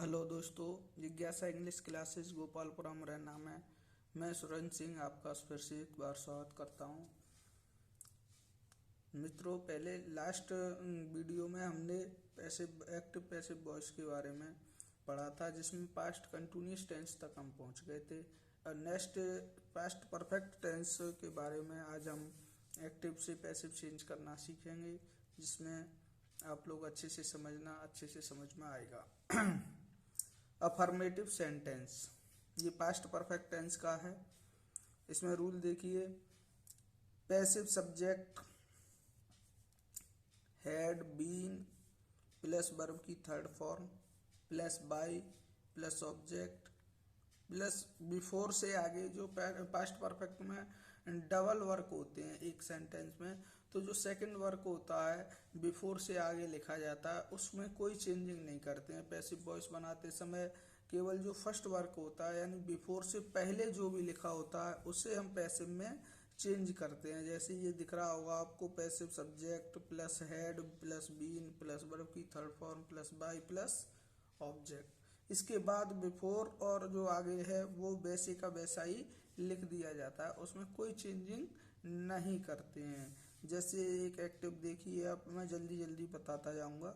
Hello दोस्तों, जिज्ञासा English classes Gopalapuram रहना में मैं सुरेंद्र सिंह आपका फिर से एक बार स्वागत करता हूं। मित्रों, पहले लास्ट वीडियो में हमने पैसिव एक्टिव पैसिव वॉइस के बारे में पढ़ा था, जिसमें पास्ट कंटिन्यूअस टेंस तक हम पहुंच गए थे। और नेक्स्ट पास्ट परफेक्ट टेंस के बारे में आज हम एक्टिव से पैसिव चेंज करना सीखेंगे, जिसमें आप लोग अच्छे से समझ में आएगा। अफर्मेटिव सेंटेंस, ये पास्ट परफेक्ट टेंस का है। इसमें रूल देखिए, passive subject had been plus verb की third form plus by plus object plus before से आगे जो पास्ट परफेक्ट में डबल वर्क होते हैं एक सेंटेंस में, तो जो सेकंड वर्क होता है बिफोर से आगे लिखा जाता है, उसमें कोई चेंजिंग नहीं करते हैं। पैसिव वॉइस बनाते समय केवल जो फर्स्ट वर्क होता है यानी बिफोर से पहले जो भी लिखा होता है उसे हम पैसिव में चेंज करते हैं। जैसे ये दिख रहा होगा आपको, passive subject plus had plus been plus verb की third form plus by plus object. इसके बाद बिफोर और जो आगे है वो वैसे का वैसा ही लिख दिया जाता है, उसमें कोई चेंजिंग नहीं करते हैं। जैसे एक एक्टिव देखिए आप, मैं जल्दी बताता जाऊंगा।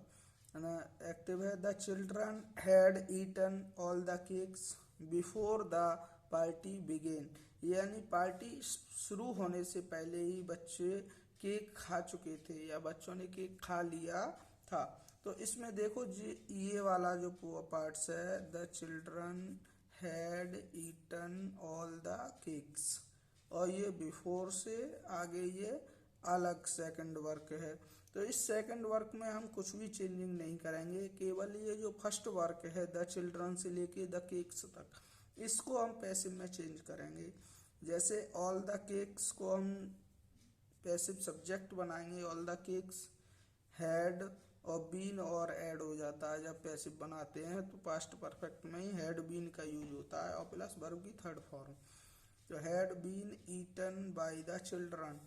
एक्टिव है, the children had eaten all the cakes before the party began, यानी पार्टी शुरू होने से पहले ही बच्चे केक खा चुके थे या बच्चों ने केक खा लिया था। तो इसमें देखो जी, ये वाला जो पार्ट्स है, the children had eaten all the cakes, और ये बिफोर से आगे ये अलग सेकंड वर्क है। तो इस सेकंड वर्क में हम कुछ भी चेंजिंग नहीं करेंगे, केवल ये जो फर्स्ट वर्क है द चिल्ड्रन से लेके द केक्स तक, इसको हम पैसिव में चेंज करेंगे। जैसे ऑल द केक्स को हम पैसिव सब्जेक्ट बनाएंगे, ऑल द केक्स। हैड और बीन और ऐड हो जाता है जब पैसिव बनाते हैं, तो पास्ट परफेक्ट में ही हैड बीन का यूज होता है और प्लस वर्ब की थर्ड फॉर्म। तो had been eaten by the children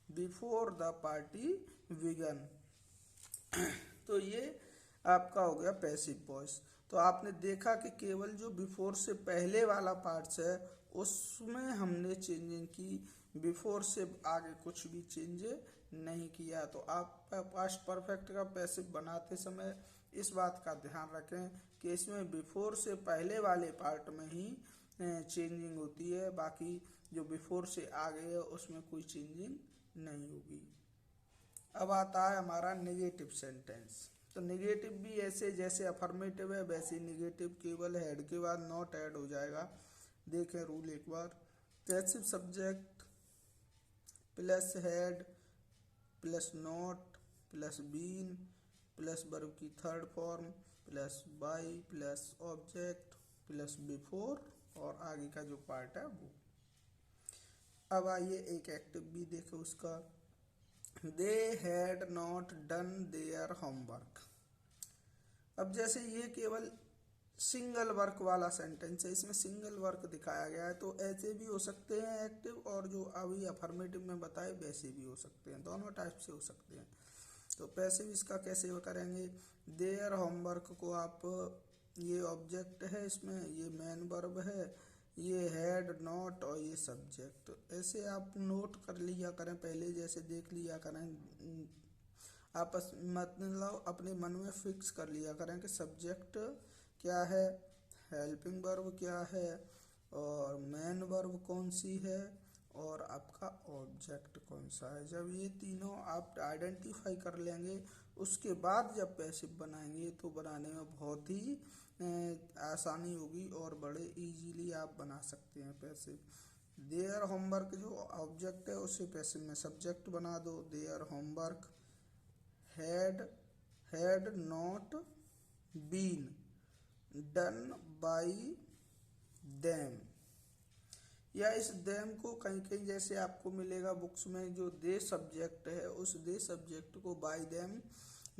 before the party began. तो ये आपका हो गया पैसिव वॉइस। तो आपने देखा कि केवल जो बिफोर से पहले वाला पार्ट्स है उसमें हमने चेंजिंग की, बिफोर से आगे कुछ भी चेंज नहीं किया। तो आप पास्ट परफेक्ट का पैसिव बनाते समय इस बात का ध्यान रखें कि इसमें बिफोर से पहले वाले पार्ट में ही चेंजिंग होती है, बाकी जो बिफोर से आगे है उसमें कोई चेंजिंग नहीं होगी। अब आता है हमारा नेगेटिव सेंटेंस। तो नेगेटिव भी ऐसे जैसे अफर्मेटिव है वैसे नेगेटिव, केवल हेड के बाद नॉट ऐड हो जाएगा। देखें रूल एक बार, passive subject plus had plus not plus been plus verb की third form plus by plus object plus before और आगे का जो पार्ट है वो। अब आइए एक एक्टिव भी देखो उसका, they had not done their homework. अब जैसे ये केवल सिंगल वर्क वाला सेंटेंस है, इसमें सिंगल वर्क दिखाया गया है, तो ऐसे भी हो सकते हैं एक्टिव, और जो अभी अफर्मेटिव में बताए वैसे भी हो सकते हैं, दोनों टाइप से हो सकते हैं। तो पैसिव इसका कैसे करेंगे, देयर होमवर्क को आप, ये ऑब्जेक्ट है, इसमें ये मेन वर्ब है, ये हैड नॉट और ये सब्जेक्ट, ऐसे आप नोट कर लिया करें, पहले जैसे देख लिया करें, आपस मतलब अपने मन में फिक्स कर लिया करें कि सब्जेक्ट क्या है, हेल्पिंग वर्ब क्या है, और मेन वर्ब कौन सी है, और आपका ऑब्जेक्ट कौन सा है। जब ये तीनों आप आइडेंटिफाई कर लेंगे, उसके बाद जब पैसिव बनाएंगे तो बनाने में बहुत ही आसानी होगी और बड़े इजीली आप बना सकते हैं पैसिव। देयर होमवर्क जो ऑब्जेक्ट है उसे पैसिव में सब्जेक्ट बना दो, their homework had not been done by them, या इस देम को कहीं कहीं जैसे आपको मिलेगा बुक्स में, जो दे सब्जेक्ट है उस दे सब्जेक्ट को बाय देम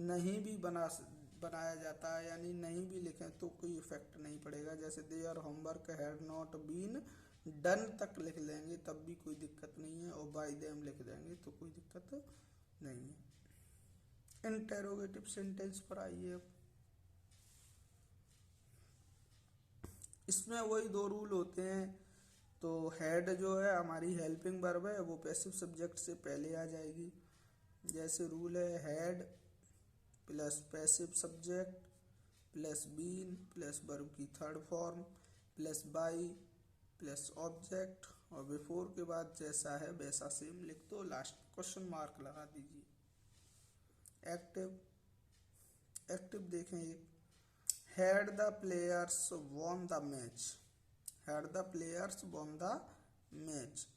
नहीं भी बनाया जाता है, यानी नहीं भी लिखें तो कोई इफेक्ट नहीं पड़ेगा। जैसे their homework had not been done तक लिख लेंगे तब भी कोई दिक्कत नहीं है, और बाय देम लिख देंगे तो कोई दिक्कत नहीं है। इंटेरोगेटिव सेंटेंस पर आइए। इसमें वही दो रूल होते हैं। तो हेड जो है हमारी हेल्पिंग वर्ब है, वो पैसिव सब्जेक्ट से पहले आ जाएगी। जैसे रूल है had plus passive subject plus been plus verb की third form plus by plus object, और बिफोर के बाद जैसा है वैसा सेम लिख दो, लास्ट क्वेश्चन मार्क लगा दीजिए। एक्टिव, एक्टिव देखें एक, had the players won the match, had the players won the match.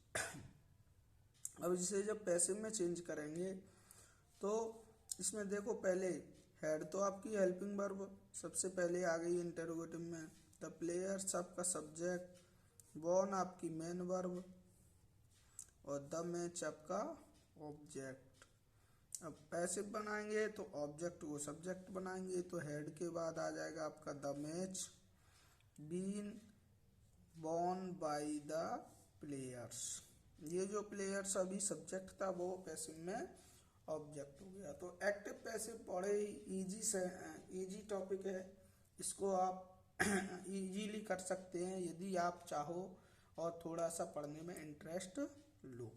अब इसे जब पैसिव में चेंज करेंगे तो इसमें देखो पहले हेड तो आपकी हेल्पिंग वर्ब सबसे पहले आ गई इंटरोगेटिव में, द प्लेयर्स आपका सब्जेक्ट, वॉन आपकी मेन वर्ब और द मैच आपका ऑब्जेक्ट। अब पैसिव बनाएंगे तो ऑब्जेक्ट को सब्जेक्ट बनाएंगे, तो हेड के बाद आ जाएगा आपका the match, been won by the players. ये जो प्लेयर्स अभी सब्जेक्ट था वो पैसिव में ऑब्जेक्ट हो गया। तो एक्टिव पैसिव बड़े ही इजी टॉपिक है, इसको आप इजीली कर सकते हैं यदि आप चाहो और थोड़ा सा पढ़ने में इंटरेस्ट लो।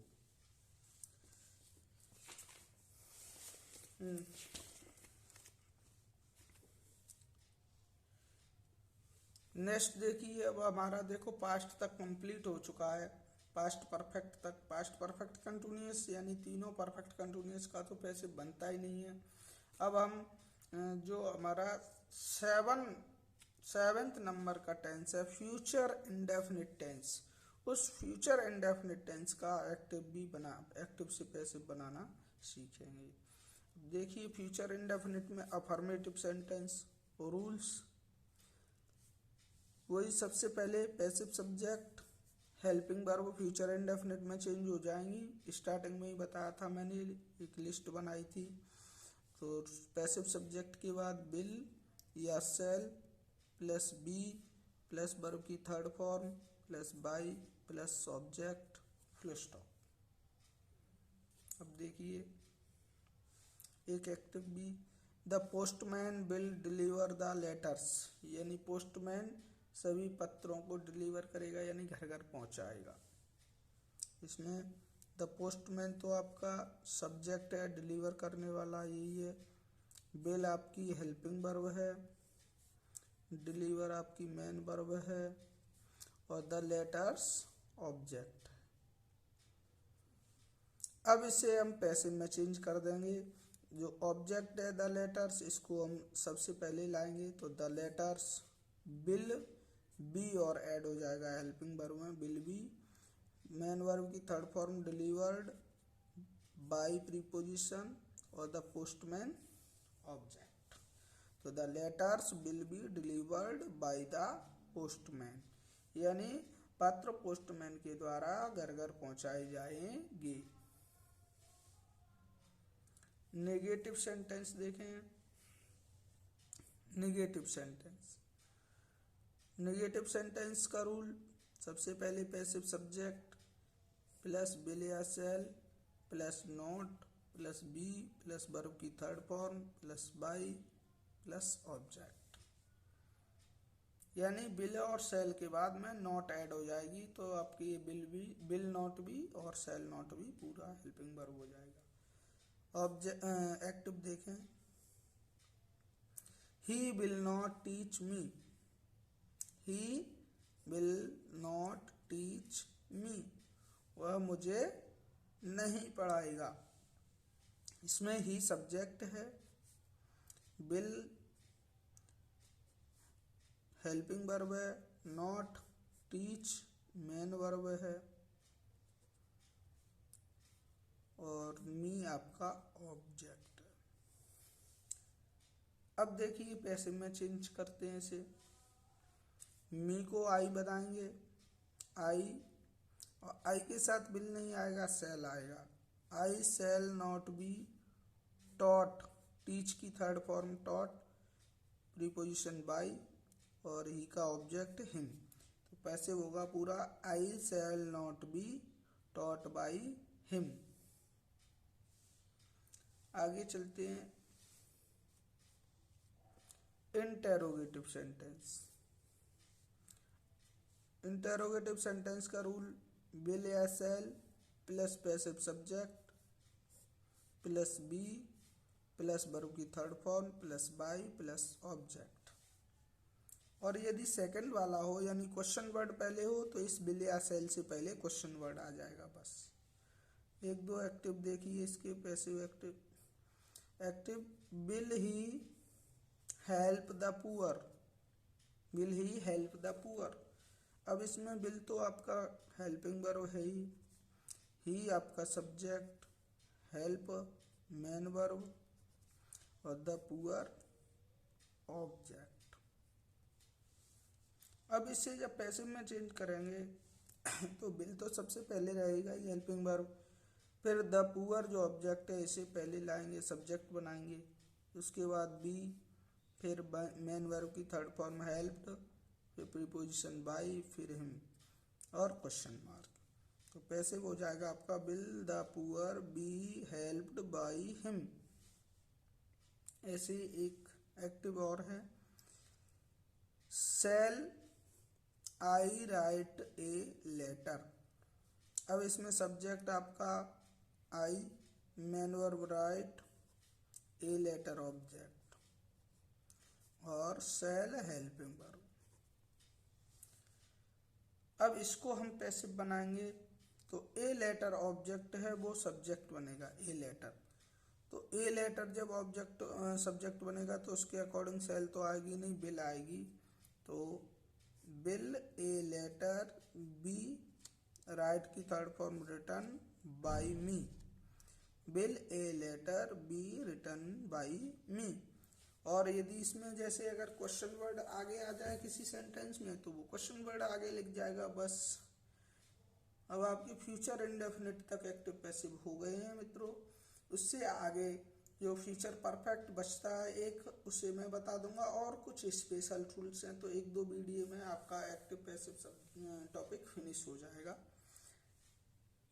नेक्स्ट देखिए, अब हमारा देखो पास्ट तक कंप्लीट हो चुका है, पास्ट परफेक्ट तक। पास्ट परफेक्ट कंटिन्यूअस यानी तीनों परफेक्ट कंटिन्यूअस का तो पैसिव बनता ही नहीं है। अब हम जो हमारा सेवेंथ नंबर का टेंस है फ्यूचर इंडेफिनिट टेंस, उस फ्यूचर इंडेफिनिट टेंस का एक्टिव से पैसिव बनाना सीखेंगे। देखिए फ्यूचर इंडेफिनिट में अफर्मेटिव सेंटेंस रूल्स, वही सबसे पहले passive subject helping verb future indefinite में चेंज हो जाएंगी। स्टार्टिंग में ही बताया था मैंने, एक लिस्ट बनाई थी। तो पैसिव सब्जेक्ट के बाद विल या shall plus be plus verb की third form plus by plus object full stop. अब देखिए एक active B, the postman will deliver the letters, यानी पोस्टमैन सभी पत्रों को डिलीवर करेगा यानी घर घर पहुंचाएगा। इसमें द पोस्टमैन तो आपका सब्जेक्ट है, डिलीवर करने वाला यही है, विल आपकी हेल्पिंग वर्ब है, डिलीवर आपकी मेन वर्ब है और द लेटर्स ऑब्जेक्ट। अब इसे हम पैसिव में चेंज कर देंगे। जो ऑब्जेक्ट है द लेटर्स, इसको हम सबसे पहले लाएंगे, तो द लेटर्स विल बी और ऐड हो जाएगा हेल्पिंग वर्ब में, विल बी मेन वर्ब की third form delivered by preposition और द पोस्टमैन ऑब्जेक्ट। तो the letters will be delivered by the postman, यानी पत्र पोस्टमैन के द्वारा घर घर पहुंचाए जाएंगे। नेगेटिव सेंटेंस देखें, नेगेटिव सेंटेंस, नेगेटिव सेंटेंस का रूल सबसे पहले पैसिव सब्जेक्ट प्लस विल या shall plus not plus be plus verb की third form plus by plus object, यानी विल और सेल के बाद में नॉट ऐड हो जाएगी, तो आपकी ये विल नॉट भी और सेल नॉट भी पूरा हेल्पिंग वर्ब हो जाएगा। एक्टिव देखें, he will not teach me, he will not teach me, वह मुझे नहीं पढ़ाएगा। इसमें ही सब्जेक्ट है, विल हेल्पिंग वर्ब है, नॉट टीच मेन वर्ब है और मी आपका ऑब्जेक्ट है। अब देखिए पैसिव में चेंज करते हैं इसे, मी को आई बताएंगे, आई, और आई के साथ विल नहीं आएगा, सेल आएगा, I shall not be taught, teach की third form taught, preposition by और ही का ऑब्जेक्ट हिम। तो पैसिव होगा पूरा I shall not be taught by him. आगे चलते हैं, इंटेरोगेटिव सेंटेंस। इंटेरोगेटिव सेंटेंस का रूल विल या shall plus passive subject plus be plus verb की third form plus by plus object. और यदि सेकंड वाला हो यानी क्वेश्चन वर्ड पहले हो तो इस विल या शैल से पहले क्वेश्चन वर्ड आ जाएगा बस। एक दो एक्टिव देखिए इसके passive active will he help the poor, will he help the poor. अब इसमें विल तो आपका हेल्पिंग वर्ब है ही आपका सब्जेक्ट, हेल्प मेन वर्ब और द पुअर ऑब्जेक्ट। अब इससे जब पैसिव में चेंज करेंगे तो विल तो सबसे पहले रहेगा ये हेल्पिंग वर्ब, फिर द पुअर जो ऑब्जेक्ट है इसे पहले लाएंगे सब्जेक्ट बनाएंगे, उसके बाद बी, फिर मेन वर्ब की थर्ड फॉर्म हेल्प्ड, फिर प्रीपोजिशन बाई, फिर हिम और क्वेश्चन मार्क। तो पैसिव हो जाएगा आपका will the poor be helped by him. ऐसे एक एक्टिव और है शैल आई राइट ए लेटर। अब इसमें सब्जेक्ट आपका I, main verb write, a letter object और शैल हेल्पिंग वर्ब। अब इसको हम पैसिव बनाएंगे तो ए लेटर ऑब्जेक्ट है वो सब्जेक्ट बनेगा ए लेटर। तो ए लेटर जब ऑब्जेक्ट सब्जेक्ट बनेगा तो उसके अकॉर्डिंग शैल तो आएगी नहीं, विल आएगी। तो will a letter be write की third form written by me, will a letter be written by me. और यदि इसमें जैसे अगर क्वेश्चन वर्ड आगे आ जाए किसी सेंटेंस में तो वो क्वेश्चन वर्ड आगे लिख जाएगा बस। अब आपके फ्यूचर इंडेफिनिट तक एक्टिव पैसिव हो गए हैं मित्रों। उससे आगे जो फ्यूचर परफेक्ट बचता है एक, उसे मैं बता दूंगा और कुछ स्पेशल रूल्स हैं, तो एक दो वीडियो में आपका एक्टिव पैसिव सब टॉपिक फिनिश हो जाएगा।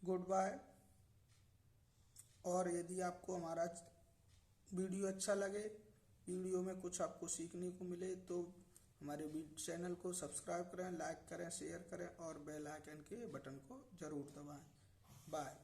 Goodbye. और यदि आपको हमारा वीडियो अच्छा लगे, वीडियो में कुछ आपको सीखने को मिले तो हमारे चैनल को सब्सक्राइब करें, लाइक करें, शेयर करें और बेल आइकन के बटन को जरूर दबाएं। बाय।